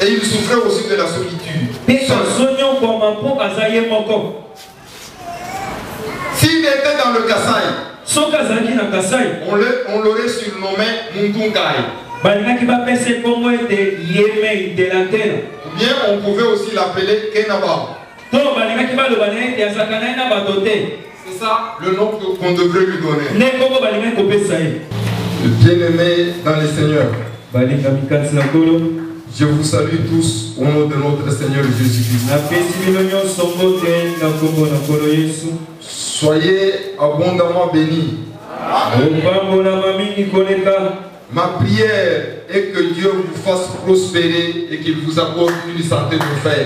Et il souffrait aussi de la solitude. S'il était dans le Kasaï, on l'aurait surnommé Muntunkai. Ou bien on pouvait aussi l'appeler Kenaba. C'est ça le nom qu'on devrait lui donner. Bien-aimé dans les seigneurs, je vous salue tous au nom de notre Seigneur Jésus-Christ. Soyez abondamment bénis. Ma prière est que Dieu vous fasse prospérer et qu'il vous accorde une santé de fer.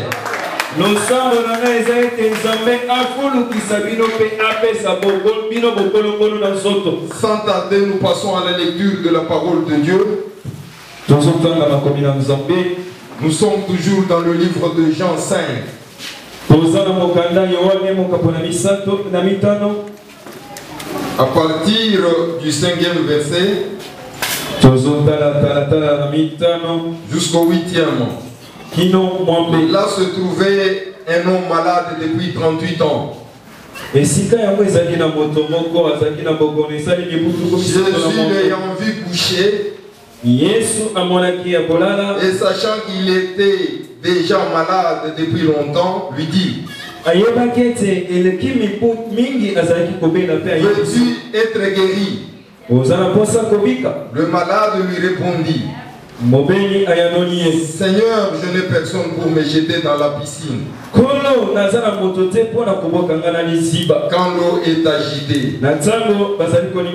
Sans tarder, nous passons à la lecture de la parole de Dieu. Nous sommes toujours dans le livre de Jean 5. À partir du 5e verset jusqu'au 8e. Là se trouvait un homme malade depuis 38 ans. Jésus l'ayant vu couché, et sachant qu'il était déjà malade depuis longtemps, lui dit: veux-tu être guéri? Le malade lui répondit: Seigneur, je n'ai personne pour me jeter dans la piscine quand l'eau est agitée.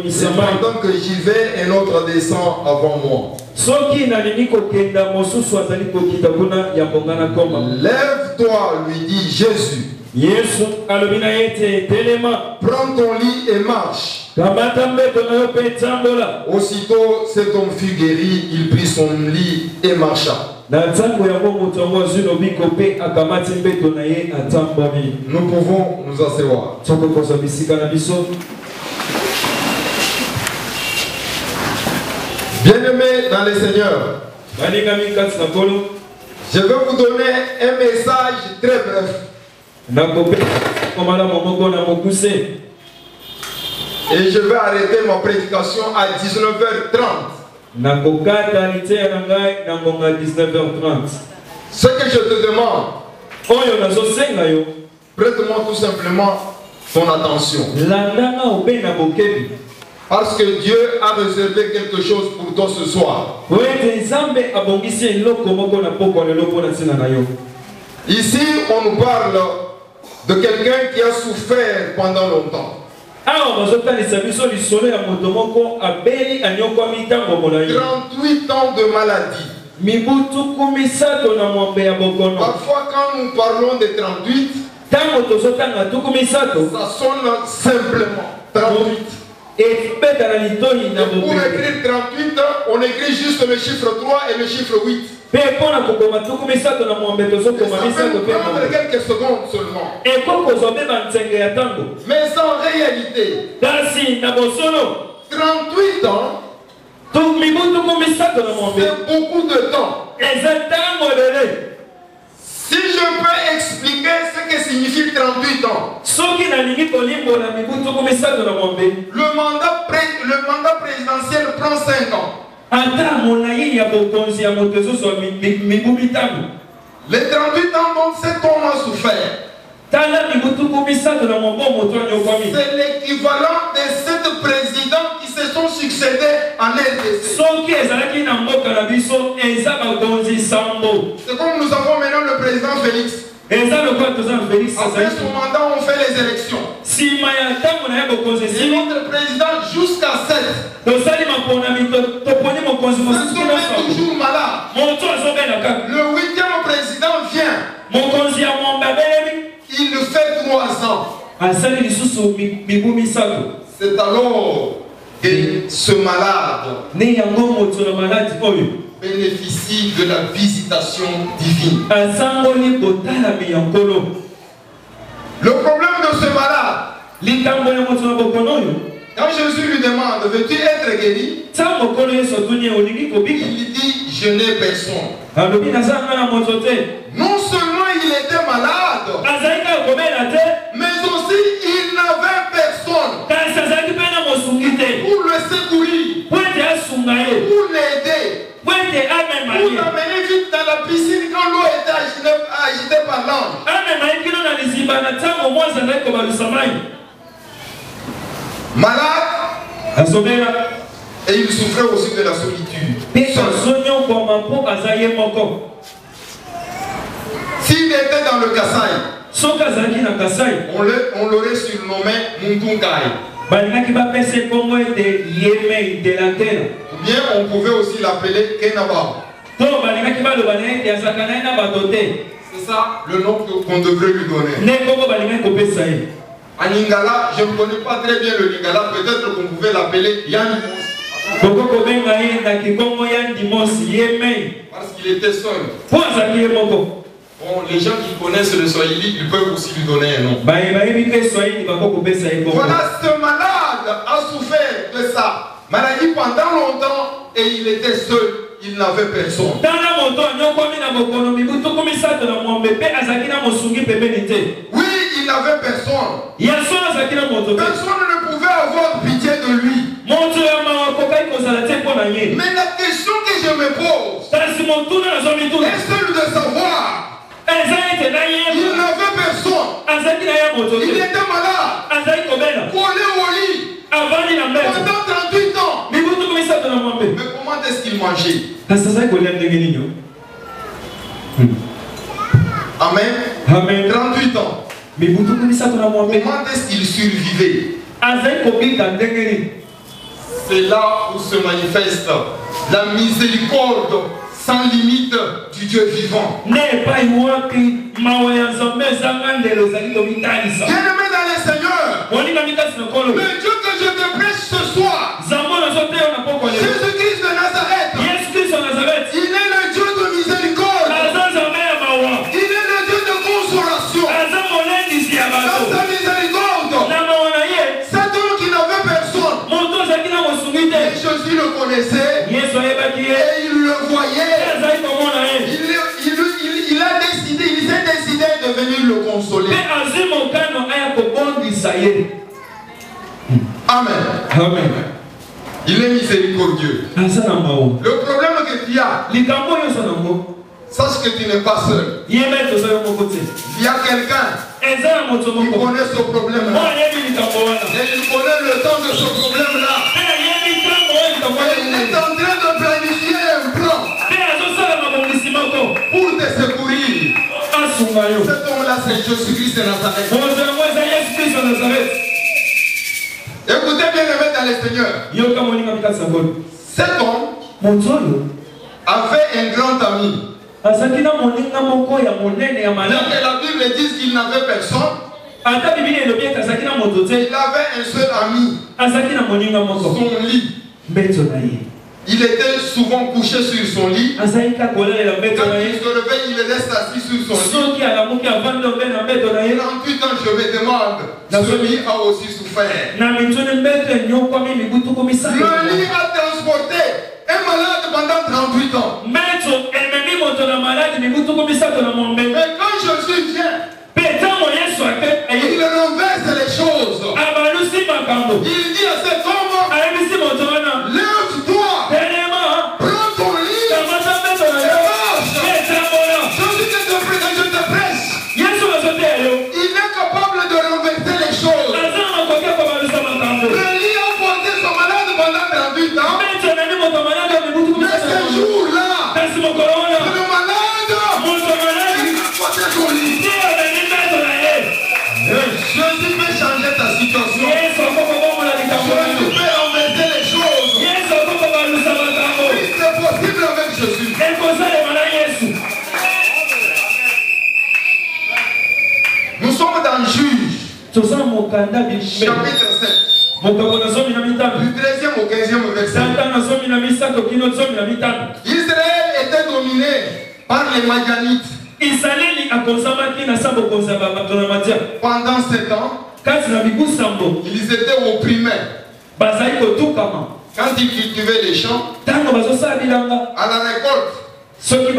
C'est pendant que j'y vais, un autre descend avant moi. Lève-toi, lui dit Jésus. Prends ton lit et marche. Aussitôt cet homme fut guéri, il prit son lit et marcha. Nous pouvons nous asseoir. Bien-aimés dans les seigneurs, je vais vous donner un message très bref. Et je vais arrêter ma prédication à 19h30. Ce que je te demande, prête-moi tout simplement ton attention. Parce que Dieu a réservé quelque chose pour toi ce soir. Ici, on nous parle de quelqu'un qui a souffert pendant longtemps. 38 ans de maladie. Parfois, quand nous parlons de 38, ça sonne simplement 38. Et pour écrire 38, on écrit juste le chiffre 3 et le chiffre 8. Ça peut prendre quelques secondes seulement. Mais en réalité, 38 ans, c'est beaucoup de temps. Si je peux expliquer ce que signifie 38 ans, le mandat présidentiel prend 5 ans. Les 38 ans dont cet homme a souffert, c'est l'équivalent des 7 présidents qui se sont succédés en RDC. C'est comme nous avons maintenant le président Félix. Après son mandat, on fait les élections. Et notre président jusqu'à 7. Ce sont toujours malades. Le 8e président vient. Il fait 3 ans. C'est alors que ce malade bénéficie de la visitation divine. Le problème de ce malade Quand Jésus lui demande, veux-tu être guéri? Il dit, je n'ai personne. Non seulement il était malade, mais aussi il n'avait personne pour le secourir, pour l'aider, pour l'amener vite dans la piscine quand l'eau était agitée par l'ange. Malade, et il souffrait aussi de la solitude. S'il était dans le Kassai, on l'aurait surnommé Muntunkai. Ou bien on pouvait aussi l'appeler Kenaba. C'est ça le nom qu'on devrait lui donner. En Lingala, je ne connais pas très bien le Lingala, peut-être qu'on pouvait l'appeler Yanimos. Parce qu'il était seul. Bon, les gens qui connaissent le Swahili, ils peuvent aussi lui donner un nom. Voilà, ce malade a souffert de sa maladie pendant longtemps et il était seul. Il n'avait personne. Oui, il n'avait personne. Personne ne pouvait avoir pitié de lui. Mais la question que je me pose est celle de savoir. Il n'avait personne. Il était malade. Collé au lit. Pendant 38 ans. Mais comment est-ce qu'il mangeait? Amen. 38 ans. Comment est-ce qu'il survivait? C'est là où se manifeste la miséricorde sans limite du Dieu vivant. Bien-aimé dans le Seigneur, le Dieu que je te prêche ce soir, Jésus-Christ de Nazareth, il est le Dieu de miséricorde, il est le Dieu de consolation. Dans sa miséricorde, cet homme qui n'avait personne, et Jésus le connaissait, et il le voyait. Il s'est décidé de venir le consoler. Amen. Amen. Il est miséricordieux. Le problème que tu as, sache que tu n'es pas seul. Il y a quelqu'un qui connaît ce problème-là. Et il connaît le temps de ce problème-là. Il est en train de planifier un plan pour te secourir. Cet homme-là, c'est Jésus-Christ de Nazareth. Écoutez bien, aimé dans le Seigneur. Cet homme avait un grand ami. Bien que la Bible dise qu'il n'avait personne, il avait un seul ami. Son lit. Il était souvent couché sur son lit. Quand il se réveille, il reste assis sur son lit. 38 ans, je me demande, ce lit a aussi souffert. Le lit a transporté un malade pendant 38 ans. Mais quand Jésus vient, il renverse les choses. Il dit à cet homme, lève-toi, prends ton lit et marche. Jésus que je te prêche, il est capable de renverser les choses. Le lit a porté son malade pendant 38 ans. Mais ce jour-là, le malade, il a porté son lit. Jésus peut changer ta situation. Jésus peut renverser les choses. C'est possible avec Jésus. Nous sommes dans Juge. Chapitre 7. Du 13e au 15e verset. Israël était dominé par les Madianites. Pendant 7 ans, ils étaient opprimés. Quand ils cultivaient les champs, à la récolte, les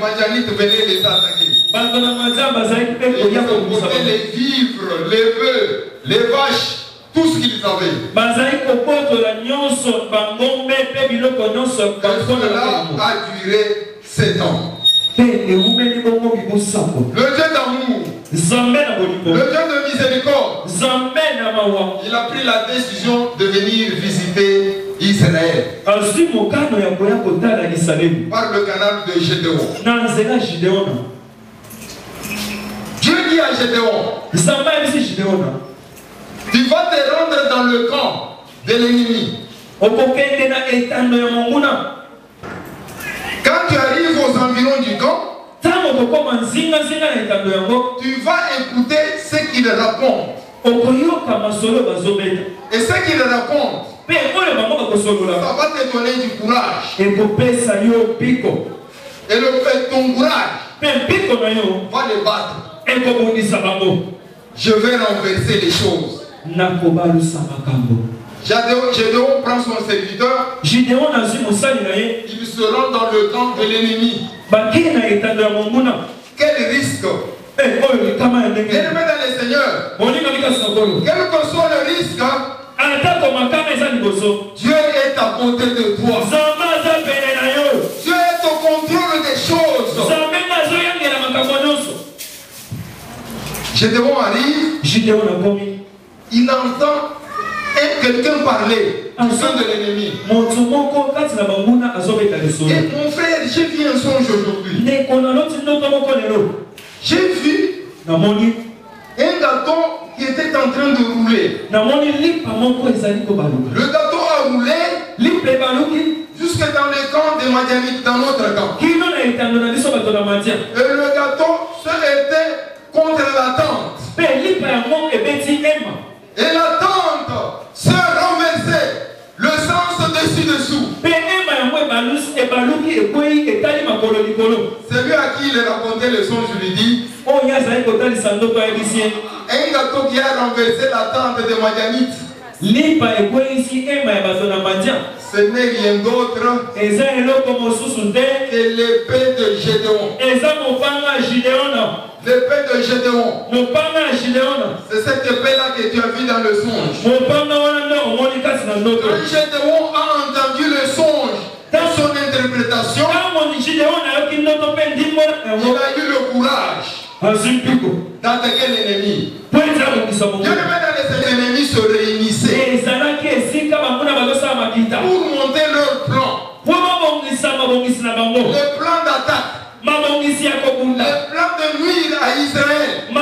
Madianites venaient les attaquer. Ils emportaient les vivres, les bœufs, les vaches, tout ce qu'ils avaient. Cela a duré 7 ans. Le Dieu d'amour, le Dieu de miséricorde, il a pris la décision de venir visiter Israël par le canal de Gédéon. Dieu dit à Gédéon, tu vas te rendre dans le camp de l'ennemi. Quand tu arrives aux environs du camp, tu vas écouter ce qu'il raconte. Et ce qu'il raconte, ça va te donner du courage. Et ton courage va les battre. Je vais renverser les choses. Gédéon prend son serviteur, il se rend dans le camp de l'ennemi. Quel risque! Bien-aimé dans les seigneurs, quel que soit le risque, Dieu est à côté de toi. Dieu est au contrôle des choses. Gédéon arrive, il entend quelqu'un parler au sein de l'ennemi. Et mon frère, j'ai vu un songe aujourd'hui. J'ai vu un gâteau qui était en train de rouler. Le gâteau a roulé jusque dans le camp des Madianites, dans notre camp. Et le gâteau se était contre la tente. Et la tente se renversait, le sens dessus-dessous. Celui à qui il racontait le songe, je lui dis, un gâteau qui a renversé la tente de Madianites, ce n'est rien d'autre que l'épée de Gédéon. L'épée de Gédéon. C'est cette épée-là que tu as vue dans le songe. Quand Gédéon a entendu le songe, dans son interprétation, il a eu le courage d'attaquer l'ennemi. Les ennemis se réunissaient pour monter leur plan. Le plan d'attaque. Le plan de nuire à Israël. Et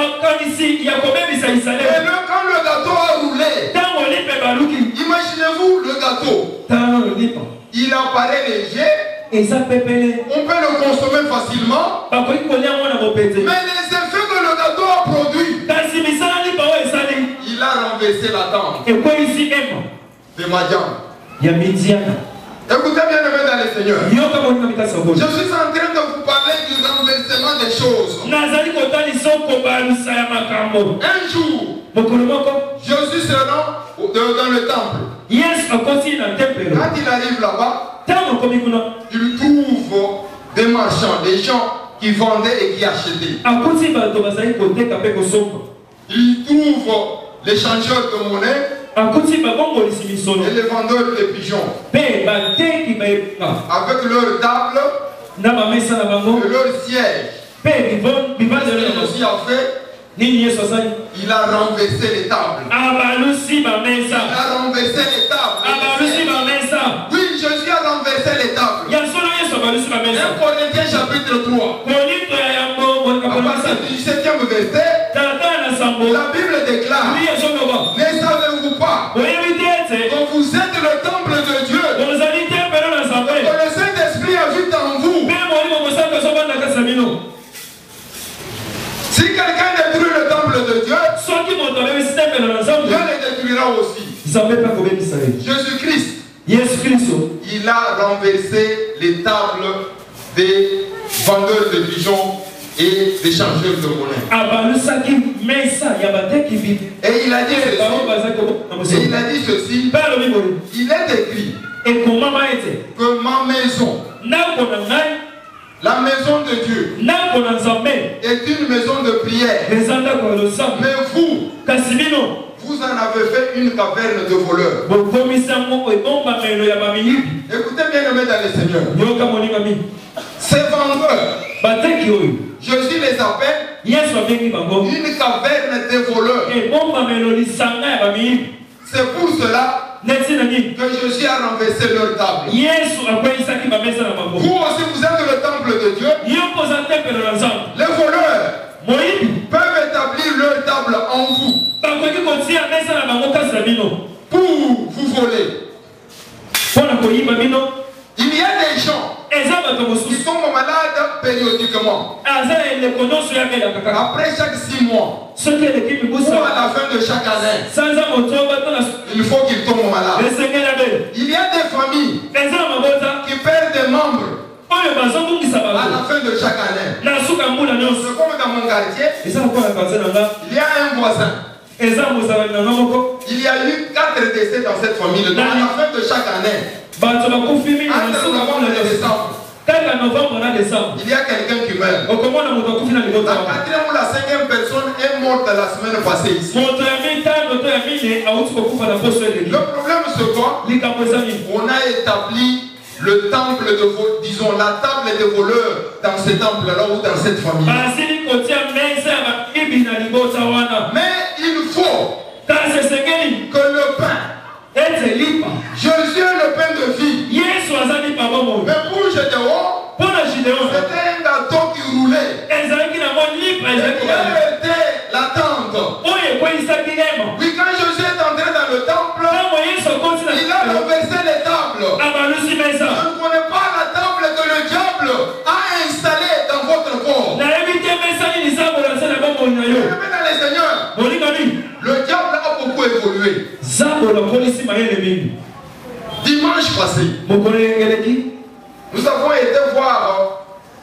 quand le gâteau a roulé, imaginez-vous le gâteau. Il apparaît léger. On peut le consommer facilement. Mais les effets que le gâteau a produits, il a renversé la tente de Madian. Écoutez bien, aimés dans les seigneurs. Je suis en train de vous parler du renversement des choses. Un jour, Jésus se rend dans le temple. Quand il arrive là-bas, il trouve des marchands, des gens qui vendaient et qui achetaient. Il trouve les changeurs de monnaie et les vendeurs de pigeons avec leur table et leur siège. Il aussi a fait, il a renversé les tables. Il a renversé les tables. Oui, Jésus a renversé les tables. 1 Corinthiens chapitre 3. À partir du 7e verset, la Bible déclare: ne savez-vous pas que vous êtes le temple de Dieu, que le Saint-Esprit habite en vous? Si quelqu'un détruit le temple de Dieu, Dieu le détruira aussi. Jésus-Christ, il a renversé les tables des vendeurs de pigeons et des changeurs de monnaie. Et il a dit ceci. Il est écrit que ma maison, la maison de Dieu, est une maison de prière. Mais vous en avez fait une caverne de voleurs. Écoutez bien, aimés dans le Seigneur. Ces vendeurs, Jésus les appelle une caverne de voleurs. C'est pour cela que Jésus a renversé leur table. Vous aussi, vous êtes le temple de Dieu. Les voleurs peuvent établir leur table en vous pour vous voler. Il y a des gens qui tombent malades périodiquement. Après chaque 6 mois ou à la fin de chaque année, il faut qu'ils tombent malades. Il y a des familles qui perdent des membres à la fin de chaque année. C'est comme dans mon quartier, il y a un voisin. Il y a eu 4 décès dans cette famille. Donc à la fin de chaque année, entre novembre et décembre, il y a quelqu'un qui meurt. La 4e ou la 5e personne est morte la semaine passée ici. Le problème c'est quoi? On a établi le temple de voleurs, disons la table des voleurs dans ce temple-là ou dans cette famille. Mais il faut que le pain, Jésus est le pain de vie. Mais pour Gédéon, c'était un gâteau qui roulait. Et qui a été la tente. Puis quand Jésus est entré dans le temple, il a renversé les tables. Je ne connais pas la table que le diable a installée dans votre corps. Le diable a beaucoup évolué. Dimanche passé, nous avons été voir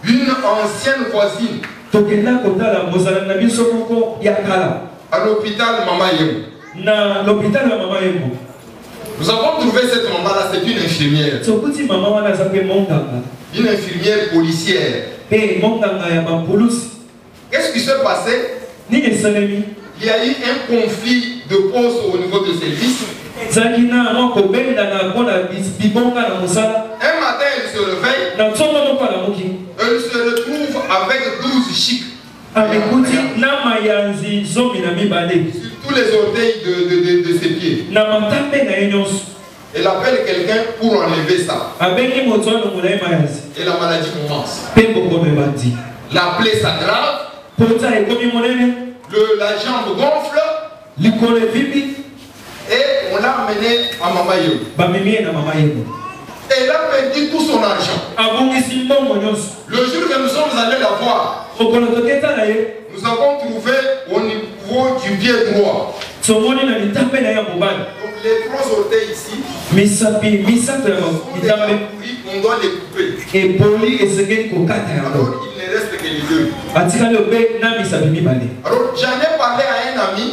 une ancienne voisine à l'hôpital Mama Yemo. Nous avons trouvé cette maman-là, c'est une infirmière. Une infirmière policière. Qu'est-ce qui s'est passé? Il y a eu un conflit de poste au niveau de service. Un matin, elle se réveille. Elle se retrouve avec 12 chics. Sur tous les orteils de ses pieds. Elle appelle quelqu'un pour enlever ça. Et la maladie commence. La plaie s'aggrave. La jambe gonfle. Et on l'a amené à Mama Yemo. Elle a perdu tout son argent. Le jour que nous sommes allés la voir, nous avons trouvé au niveau du pied droit. Donc les 3 orteils ici, on doit les couper. Alors il ne reste que les 2. Alors j'en ai parlé à un ami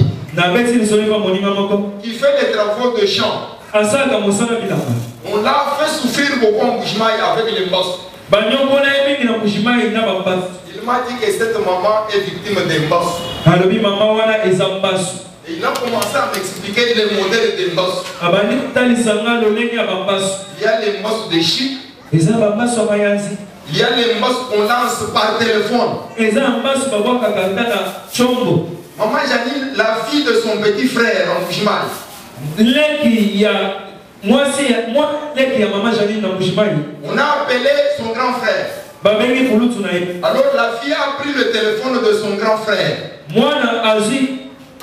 qui fait les travaux de champ. On l'a fait souffrir beaucoup en Bougimaï avec les mbasses. Il m'a dit que cette maman est victime des mbasses. Et il a commencé à m'expliquer les modèles des mbasses. Il y a les mbasses de chip. Il y a les mbasses qu'on lance par téléphone. Maman Janine, la fille de son petit frère en Bougimaï. On a appelé son grand frère. Alors la fille a pris le téléphone de son grand frère.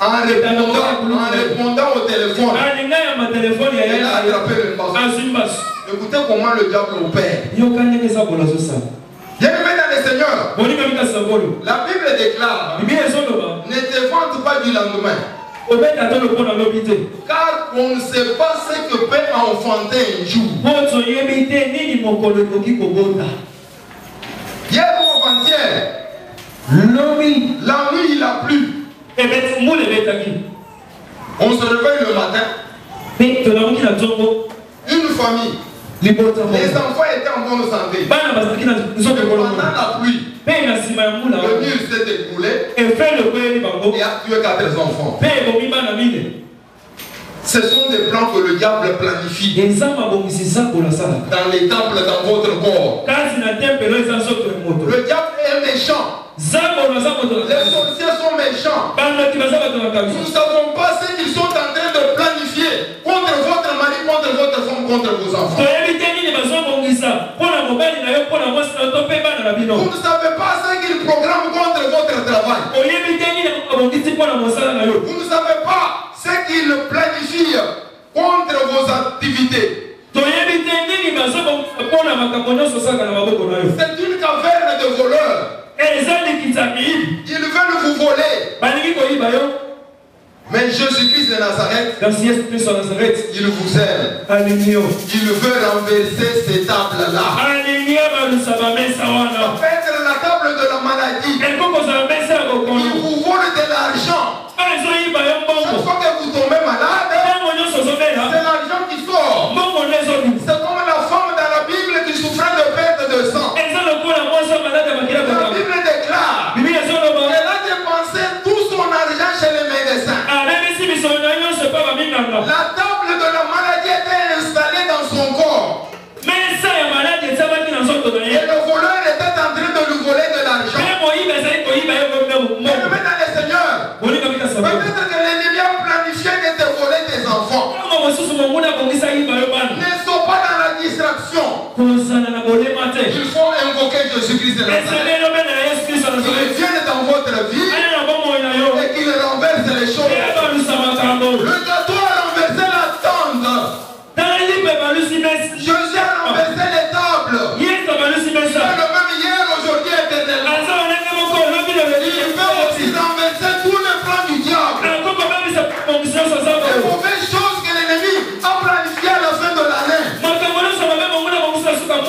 En répondant au téléphone, elle a attrapé le mbasses. Écoutez comment le diable opère. Bien aimé dans le Seigneur, la Bible déclare: ne te vante pas du lendemain. Car on ne sait pas ce que peut enfanter un jour. Hier ou avant-hier, La nuit, il a plu. On se réveille le matin. Une famille. Les enfants étaient en bonne santé. Pendant la pluie, le mur s'est écroulé et a tué 4 enfants. Ce sont des plans que le diable planifie dans les temples, dans votre corps. Le diable est méchant. Les sorciers sont méchants. Nous ne savons pas ce qu'ils sont en train de planifier contre votre mari, contre votre femme, contre vos enfants. Vous ne savez pas ce qu'ils programment contre votre travail. Vous ne savez pas ce qu'ils planifient contre vos activités. C'est une caverne de voleurs. Ils veulent vous voler. Mais Jésus-Christ de Nazareth, il vous aime. Il veut renverser ces tables-là. Ça peut être la table de la maladie. Il vous vole de l'argent. Chaque fois que vous tombez malade, c'est l'argent qui sort. C'est comme la femme dans la Bible qui souffrait de perte de sang. La Bible déclare qu'elle a dépensé tout son argent chez les médecins. La table de la maladie était installée dans son corps. Et le voleur était en train de lui voler de l'argent. Mais dans le Seigneur, peut-être que l'ennemi a planifié de te voler tes enfants. Ne sois pas dans la distraction. Il faut invoquer Jésus-Christ de Nazareth. Il vienne dans votre vie et qu'il renverse les choses. Le gâteau a renversé la tente. Jésus a renversé les tables. C'est le même hier, aujourd'hui, éternellement. Il peut aussi renverser tous les plans du diable. Les mauvaises choses que l'ennemi a planifiées à la fin de l'année.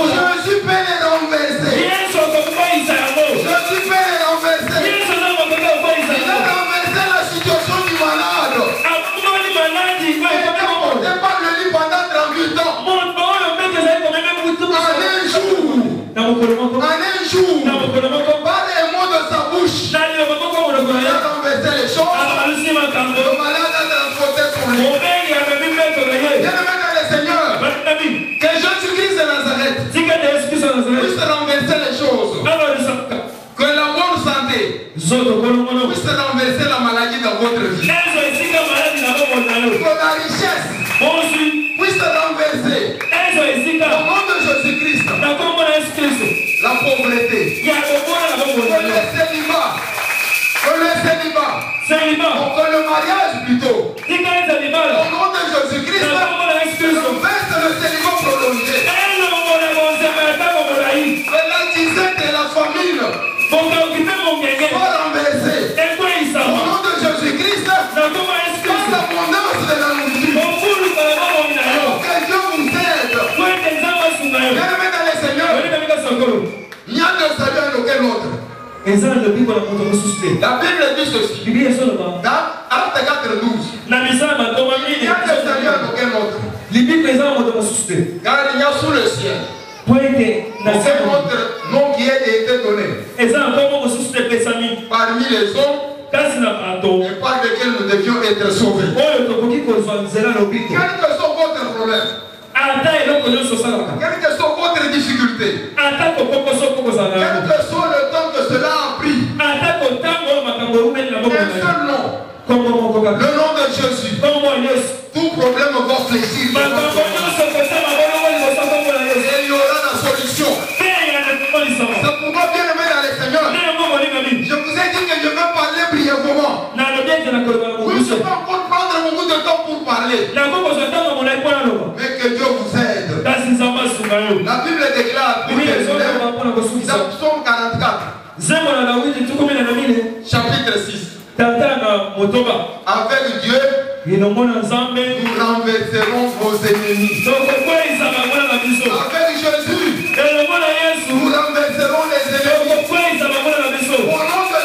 Jésus peut les renverser. Jésus peut les renverser. Il a renversé la situation du malade. Il n'est pas le lit pendant 38 ans. En un jour, par les mots de sa bouche, il a renversé les choses. Le malade a transporté son lit. Bien-aimé dans le Seigneur, que Jésus-Christ de Nazareth puisse renverser les choses. Que la bonne santé puisse renverser la maladie dans votre vie. Que la richesse puisse renverser au nom de Jésus-Christ la pauvreté. Que le célibat, que le mariage plutôt. Au nom de Jésus-Christ, renverse le célibat prolongé. Que la disette et la famine soient renversées. Au nom de Jésus-Christ, par l'abondance de la nourriture. Que Dieu vous aide. Bien-aimé dans le Seigneur, il n'y a de salut à aucun autre. La Bible dit ceci. Dans Actes 4:12. Il n'y a de salut à aucun autre. Car il y a sous le ciel aucun autre nom qui ait été donné parmi les hommes et par lesquels nous devions être sauvés. Quel que soit votre problème, quelle que soit votre difficulté, quel que soit le temps que cela a pris, un seul nom, le nom de Jésus, tout problème va fléchir. Et il y aura la solution. C'est pourquoi, bien aimé dans le Seigneur, je vous ai dit que je vais parler brièvement. Oui, je ne peux pas encore prendre beaucoup de temps pour parler. Mais que Dieu vous aide. La Bible déclare dans Psaume 44, chapitre 6. Avec Dieu, nous renverserons vos ennemis. Avec Jésus, nous renverserons les ennemis. Au nom de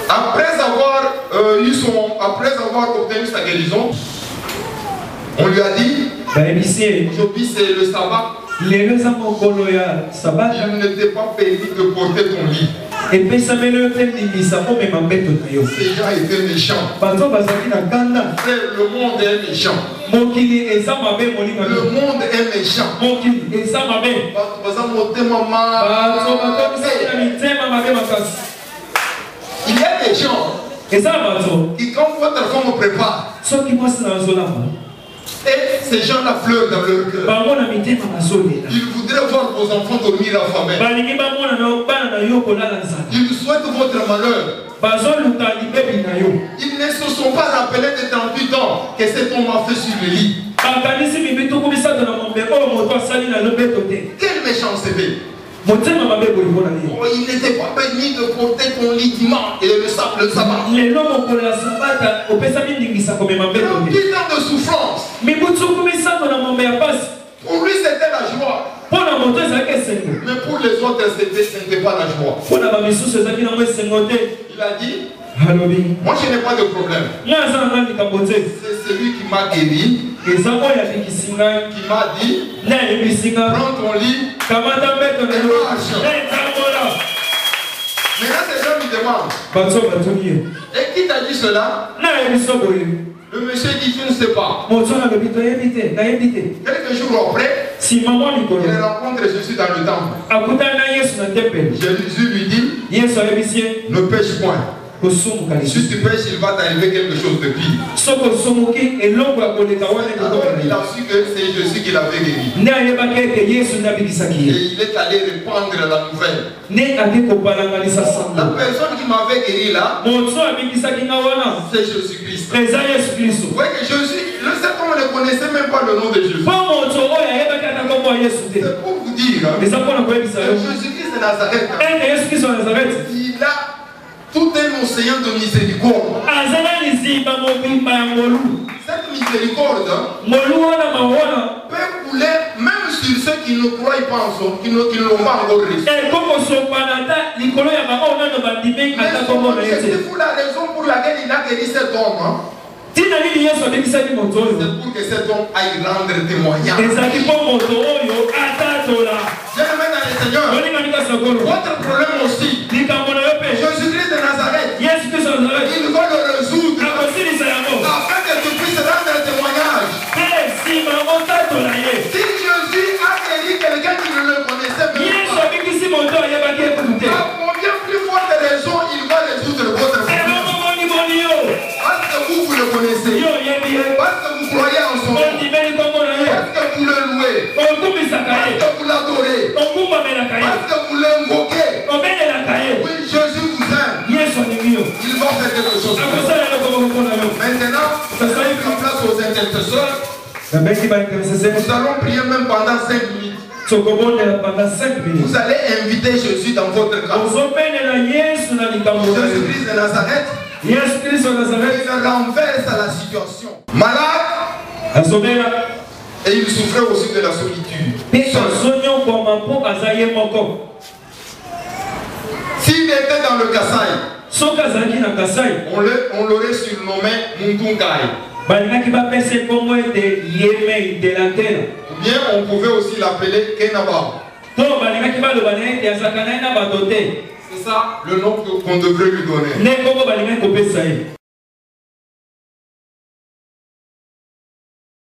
Après avoir obtenu sa guérison, on lui a dit, aujourd'hui c'est le sabbat. Il n'était pas permis de porter ton lit. Ces gens étaient méchants. Le monde est méchant. Le monde est méchant. Il y a des gens qui, quand votre femme prépare, et ces gens-là pleurent dans leur cœur. Ils voudraient voir vos enfants dormir affamés. Ils souhaitent votre malheur. Ils ne se sont pas rappelés de 38 ans que cet homme a fait sur le lit. Quelle méchanceté! Il n'était pas permis de porter ton lit dimanche et le sabbat. 38 ans de souffrance. Pour lui c'était la joie. Mais pour les autres ce n'était pas la joie. Il a dit, moi je n'ai pas de problème. C'est celui qui m'a guéri, qui m'a dit, prends ton lit et marche. Maintenant ces gens lui demandent, et qui t'a dit cela? Le monsieur dit, je ne sais pas. Quelques jours après, il rencontre Jésus dans le temple. Jésus lui dit, ne pêche point. Si tu pêches, il va t'arriver quelque chose de pire. Alors il a su que c'est Jésus qui l'avait guéri. Et il est allé répandre la nouvelle. La personne qui m'avait guéri là, c'est Jésus-Christ. Vous voyez que Jésus, cet homme ne connaissait même pas le nom de Jésus. C'est pour vous dire, Jésus-Christ de Nazareth, il a tout un océan de miséricorde. Cette miséricorde peut couler même sur ceux qui ne croient pas en son, qui ne l'ont pas encore reçu. C'est pour la raison pour laquelle il a guéri cet homme. C'est pour que cet homme aille rendre témoignage. J'aimerais dans le Seigneur. Votre problème aussi. Jésus-Christ de Nazareth. Il va le résoudre. Afin que tu puisses rendre témoignage. Si Jésus a guéri quelqu'un qui ne le connaissait même pas, à combien plus forte raison il va résoudre votre problème? Parce que vous le connaissez. Parce que vous croyez en son nom. Parce que vous le louez. Parce que vous l'adorez. Parce que vous l'invoquez. Oui, Jésus vous aime. Il va faire quelque chose. Maintenant, nous allons prendre place aux intercesseurs. Nous allons prier même pendant 5 minutes. Vous allez inviter Jésus dans votre cas. Jésus-Christ de Nazareth. Il renverse la situation. Malade. Et il souffrait aussi de la solitude. S'il était dans le Kassai, on l'aurait surnommé Muntungai. Ou bien on pouvait aussi l'appeler Kenaba. C'est ça le nom qu'on devrait lui donner.